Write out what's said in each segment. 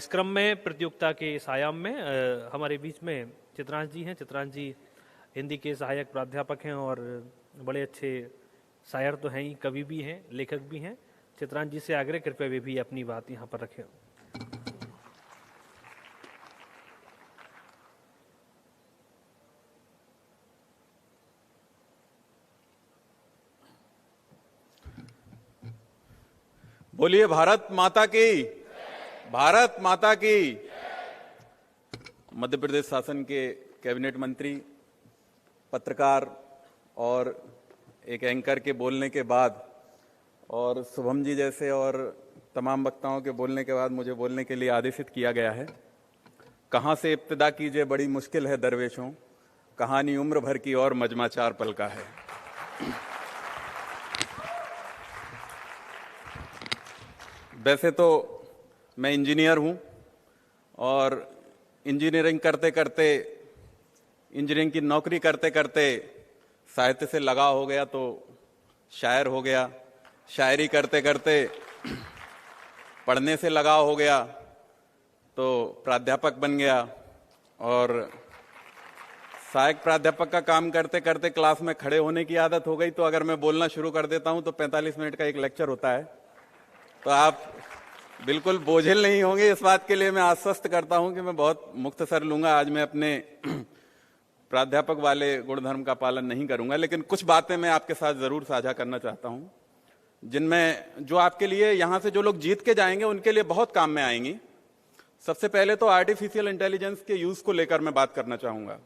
इस क्रम में प्रतियोगिता के इस आयाम में हमारे बीच में चित्रांश जी हैं। चित्रांश जी हिंदी के सहायक प्राध्यापक हैं और बड़े अच्छे शायर तो हैं ही, कवि भी हैं, लेखक भी हैं। चित्रांश जी से आग्रह, कृपया वे भी अपनी बात यहाँ पर रखें। बोलिए भारत माता की, भारत माता की। मध्य प्रदेश शासन के कैबिनेट मंत्री, पत्रकार और एक एंकर के बोलने के बाद और शुभम जी जैसे और तमाम वक्ताओं के बोलने के बाद मुझे बोलने के लिए आदेशित किया गया है। कहां से इब्तिदा कीजिए बड़ी मुश्किल है दरवेशों, कहानी उम्र भर की और मजमा 4 पल का है। वैसे तो मैं इंजीनियर हूं और इंजीनियरिंग करते करते, इंजीनियरिंग की नौकरी करते करते साहित्य से लगाव हो गया तो शायर हो गया, शायरी करते करते पढ़ने से लगाव हो गया तो प्राध्यापक बन गया और सहायक प्राध्यापक का काम करते करते क्लास में खड़े होने की आदत हो गई। तो अगर मैं बोलना शुरू कर देता हूं तो 45 मिनट का एक लेक्चर होता है। तो आप बिल्कुल बोझिल नहीं होंगे, इस बात के लिए मैं आश्वस्त करता हूं कि मैं बहुत मुख्तसर लूंगा। आज मैं अपने प्राध्यापक वाले गुणधर्म का पालन नहीं करूंगा, लेकिन कुछ बातें मैं आपके साथ जरूर साझा करना चाहता हूं, जिनमें जो आपके लिए, यहां से जो लोग जीत के जाएंगे उनके लिए बहुत काम में आएंगी। सबसे पहले तो आर्टिफिशियल इंटेलिजेंस के यूज को लेकर मैं बात करना चाहूंगा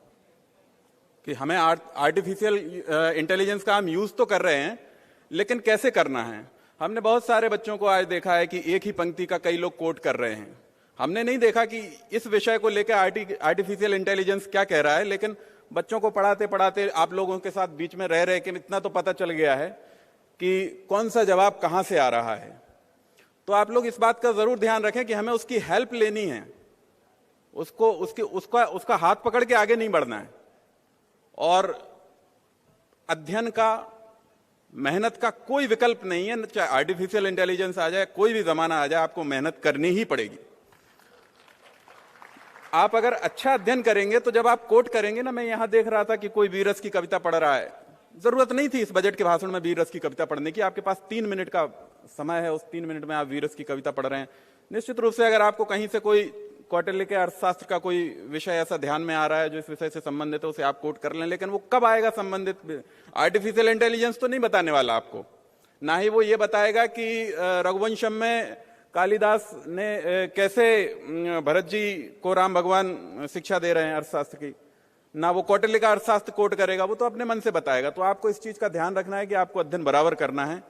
कि हमें आर्टिफिशियल इंटेलिजेंस का हम यूज तो कर रहे हैं, लेकिन कैसे करना है। हमने बहुत सारे बच्चों को आज देखा है कि एक ही पंक्ति का कई लोग कोट कर रहे हैं। हमने नहीं देखा कि इस विषय को लेकर आर्टिफिशियल इंटेलिजेंस क्या कह रहा है, लेकिन बच्चों को पढ़ाते पढ़ाते आप लोगों के साथ बीच में रह रहे कि इतना तो पता चल गया है कि कौन सा जवाब कहां से आ रहा है। तो आप लोग इस बात का जरूर ध्यान रखें कि हमें उसकी हेल्प लेनी है, उसका हाथ पकड़ के आगे नहीं बढ़ना है। और अध्ययन का, मेहनत का कोई विकल्प नहीं है। चाहे आर्टिफिशियल इंटेलिजेंस आ जाए, कोई भी जमाना आ जाए, आपको मेहनत करनी ही पड़ेगी। आप अगर अच्छा अध्ययन करेंगे तो जब आप कोट करेंगे ना, मैं यहां देख रहा था कि कोई वीर रस की कविता पढ़ रहा है। जरूरत नहीं थी इस बजट के भाषण में वीर रस की कविता पढ़ने की। आपके पास 3 मिनट का समय है, उस 3 मिनट में आप वीर रस की कविता पढ़ रहे हैं। निश्चित रूप से अगर आपको कहीं से कोई कौटिल्य के अर्थशास्त्र का कोई विषय ऐसा ध्यान में आ रहा है जो इस विषय से संबंधित है, उसे आप कोट कर लें, लेकिन वो कब आएगा संबंधित। आर्टिफिशियल इंटेलिजेंस तो नहीं बताने वाला आपको, ना ही वो ये बताएगा कि रघुवंशम में कालिदास ने कैसे भरत जी को राम भगवान शिक्षा दे रहे हैं अर्थशास्त्र की, ना वो कौटिल्य का अर्थशास्त्र कोट करेगा, वो तो अपने मन से बताएगा। तो आपको इस चीज का ध्यान रखना है कि आपको अध्ययन बराबर करना है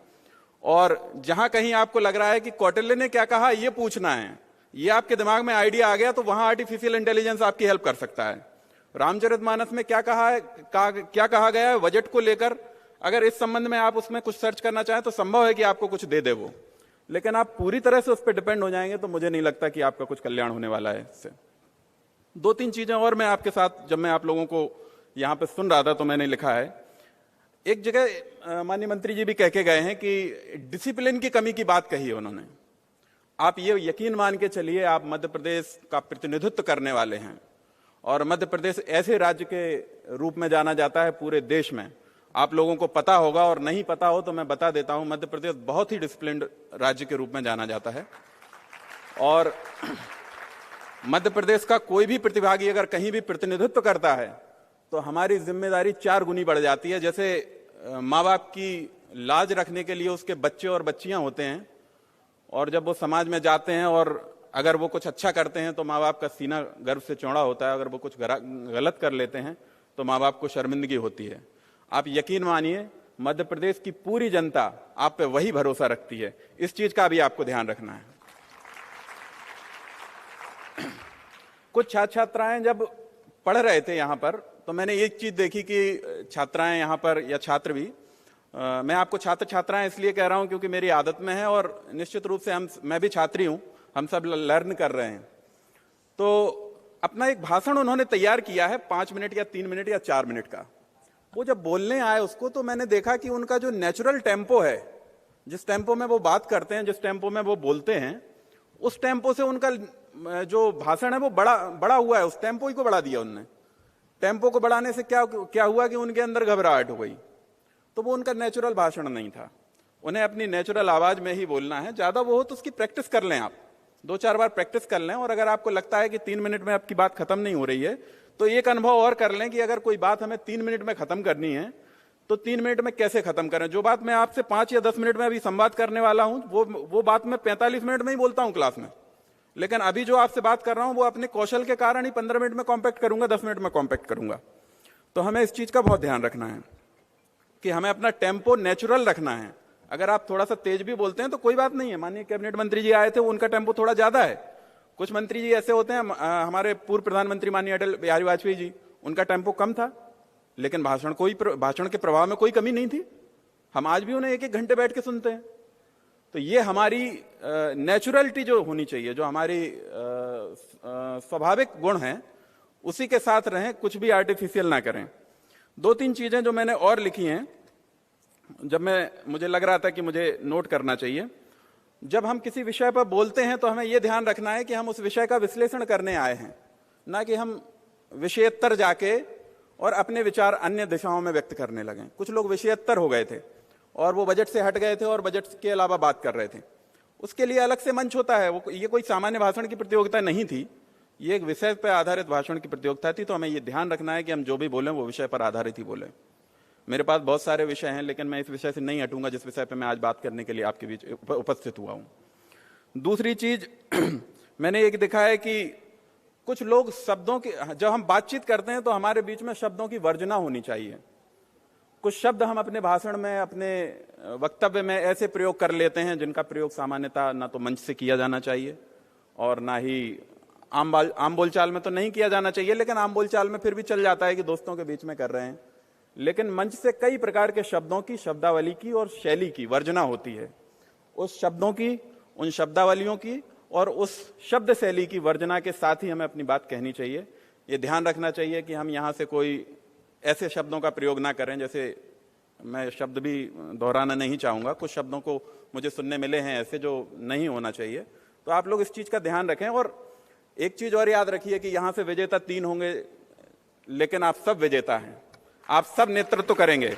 और जहां कहीं आपको लग रहा है कि कौटिल्य ने क्या कहा ये पूछना है, ये आपके दिमाग में आइडिया आ गया, तो वहां आर्टिफिशियल इंटेलिजेंस आपकी हेल्प कर सकता है। रामचरितमानस में क्या कहा है, क्या कहा गया है बजट को लेकर, अगर इस संबंध में आप उसमें कुछ सर्च करना चाहें तो संभव है कि आपको कुछ दे दे वो, लेकिन आप पूरी तरह से उस पर डिपेंड हो जाएंगे तो मुझे नहीं लगता कि आपका कुछ कल्याण होने वाला है इससे। 2-3 चीजें और मैं आपके साथ, जब मैं आप लोगों को यहां पर सुन रहा था तो मैंने लिखा है। एक जगह माननीय मंत्री जी भी कह के गए हैं कि डिसिप्लिन की कमी की बात कही है उन्होंने। आप ये यकीन मान के चलिए, आप मध्य प्रदेश का प्रतिनिधित्व करने वाले हैं और मध्य प्रदेश ऐसे राज्य के रूप में जाना जाता है पूरे देश में। आप लोगों को पता होगा और नहीं पता हो तो मैं बता देता हूं, मध्य प्रदेश बहुत ही डिसिप्लिन्ड राज्य के रूप में जाना जाता है। और मध्य प्रदेश का कोई भी प्रतिभागी अगर कहीं भी प्रतिनिधित्व करता है तो हमारी जिम्मेदारी 4 गुनी बढ़ जाती है। जैसे माँ बाप की लाज रखने के लिए उसके बच्चे और बच्चियां होते हैं, और जब वो समाज में जाते हैं और अगर वो कुछ अच्छा करते हैं तो माँ बाप का सीना गर्व से चौड़ा होता है, अगर वो कुछ गलत कर लेते हैं तो माँ बाप को शर्मिंदगी होती है। आप यकीन मानिए, मध्य प्रदेश की पूरी जनता आप पे वही भरोसा रखती है। इस चीज का भी आपको ध्यान रखना है। कुछ छात्र छात्राएं जब पढ़ रहे थे यहां पर, तो मैंने एक चीज देखी कि छात्राएं यहां पर, या छात्र भी, मैं आपको छात्र छात्राएं इसलिए कह रहा हूं क्योंकि मेरी आदत में है और निश्चित रूप से मैं भी छात्री हूं, हम सब लर्न कर रहे हैं। तो अपना एक भाषण उन्होंने तैयार किया है 5 मिनट या 3 मिनट या 4 मिनट का। वो जब बोलने आए उसको, तो मैंने देखा कि उनका जो नेचुरल टेम्पो है, जिस टेम्पो में वो बात करते हैं, जिस टेम्पो में वो बोलते हैं, उस टेम्पो से उनका जो भाषण है वो बड़ा हुआ है, उस टेम्पो ही को बढ़ा दिया उनने। टेम्पो को बढ़ाने से क्या हुआ कि उनके अंदर घबराहट हो गई, तो वो उनका नेचुरल भाषण नहीं था। उन्हें अपनी नेचुरल आवाज में ही बोलना है। ज्यादा वो हो तो उसकी प्रैक्टिस कर लें, आप 2-4 बार प्रैक्टिस कर लें। और अगर आपको लगता है कि 3 मिनट में आपकी बात खत्म नहीं हो रही है, तो एक अनुभव और कर लें कि अगर कोई बात हमें 3 मिनट में खत्म करनी है तो 3 मिनट में कैसे खत्म करें। जो बात मैं आपसे 5 या 10 मिनट में अभी संवाद करने वाला हूं, वो बात मैं 45 मिनट में ही बोलता हूं क्लास में, लेकिन अभी जो आपसे बात कर रहा हूं वो अपने कौशल के कारण ही 15 मिनट में कॉम्पैक्ट करूंगा, 10 मिनट में कॉम्पैक्ट करूंगा। तो हमें इस चीज का बहुत ध्यान रखना है कि हमें अपना टेम्पो नेचुरल रखना है। अगर आप थोड़ा सा तेज भी बोलते हैं तो कोई बात नहीं है। माननीय कैबिनेट मंत्री जी आए थे, उनका टेम्पो थोड़ा ज्यादा है। कुछ मंत्री जी ऐसे होते हैं, हमारे पूर्व प्रधानमंत्री माननीय अटल बिहारी वाजपेयी जी, उनका टेम्पो कम था, लेकिन भाषण के प्रभाव में कोई कमी नहीं थी। हम आज भी उन्हें 1-1 घंटे बैठ के सुनते हैं। तो ये हमारी नेचुरलिटी जो होनी चाहिए, जो हमारी स्वाभाविक गुण है, उसी के साथ रहें, कुछ भी आर्टिफिशियल ना करें। 2-3 चीजें जो मैंने और लिखी हैं, जब मुझे लग रहा था कि मुझे नोट करना चाहिए। जब हम किसी विषय पर बोलते हैं तो हमें यह ध्यान रखना है कि हम उस विषय का विश्लेषण करने आए हैं, ना कि हम विषयत्तर जाके और अपने विचार अन्य दिशाओं में व्यक्त करने लगे। कुछ लोग विषयत्तर हो गए थे और वो बजट से हट गए थे और बजट के अलावा बात कर रहे थे। उसके लिए अलग से मंच होता है। ये कोई सामान्य भाषण की प्रतियोगिता नहीं थी, ये एक विषय पर आधारित भाषण की प्रतियोगिता थी। तो हमें ये ध्यान रखना है कि हम जो भी बोलें वो विषय पर आधारित ही बोलें। मेरे पास बहुत सारे विषय हैं, लेकिन मैं इस विषय से नहीं हटूंगा जिस विषय पर मैं आज बात करने के लिए आपके बीच उपस्थित हुआ हूं। दूसरी चीज मैंने एक देखा है कि कुछ लोग शब्दों की, जब हम बातचीत करते हैं तो हमारे बीच में शब्दों की वर्जना होनी चाहिए। कुछ शब्द हम अपने भाषण में, अपने वक्तव्य में ऐसे प्रयोग कर लेते हैं जिनका प्रयोग सामान्यतः ना तो मंच से किया जाना चाहिए और ना ही आम बोलचाल में तो नहीं किया जाना चाहिए, लेकिन आम बोलचाल में फिर भी चल जाता है कि दोस्तों के बीच में कर रहे हैं। लेकिन मंच से कई प्रकार के शब्दों की, शब्दावली की और शैली की वर्जना होती है। उस शब्दों की, उन शब्दावलियों की और उस शब्द शैली की वर्जना के साथ ही हमें अपनी बात कहनी चाहिए। ये ध्यान रखना चाहिए कि हम यहां से कोई ऐसे शब्दों का प्रयोग ना करें, जैसे मैं शब्द भी दोहराना नहीं चाहूंगा, कुछ शब्दों को मुझे सुनने मिले हैं ऐसे जो नहीं होना चाहिए। तो आप लोग इस चीज का ध्यान रखें। और एक चीज और याद रखिए कि यहां से विजेता 3 होंगे, लेकिन आप सब विजेता हैं, आप सब नेतृत्व करेंगे।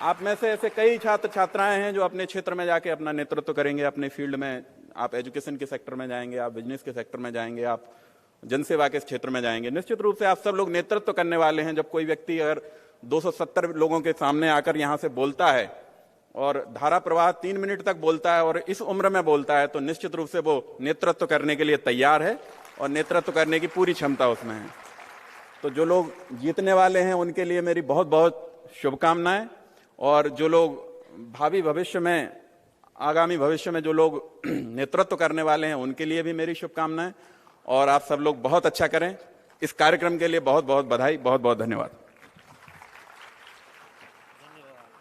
आप में से ऐसे कई छात्र छात्राएं हैं जो अपने क्षेत्र में जाके अपना नेतृत्व करेंगे, अपने फील्ड में। आप एजुकेशन के सेक्टर में जाएंगे, आप बिजनेस के सेक्टर में जाएंगे, आप जनसेवा के क्षेत्र में जाएंगे। निश्चित रूप से आप सब लोग नेतृत्व करने वाले हैं। जब कोई व्यक्ति अगर 270 लोगों के सामने आकर यहां से बोलता है और धारा प्रवाह 3 मिनट तक बोलता है और इस उम्र में बोलता है, तो निश्चित रूप से वो नेतृत्व करने के लिए तैयार है और नेतृत्व करने की पूरी क्षमता उसमें है। तो जो लोग जीतने वाले हैं उनके लिए मेरी बहुत बहुत शुभकामनाएं, और जो लोग भावी भविष्य में, आगामी भविष्य में जो लोग नेतृत्व करने वाले हैं उनके लिए भी मेरी शुभकामनाएं। और आप सब लोग बहुत अच्छा करें। इस कार्यक्रम के लिए बहुत बहुत बधाई, बहुत बहुत धन्यवाद।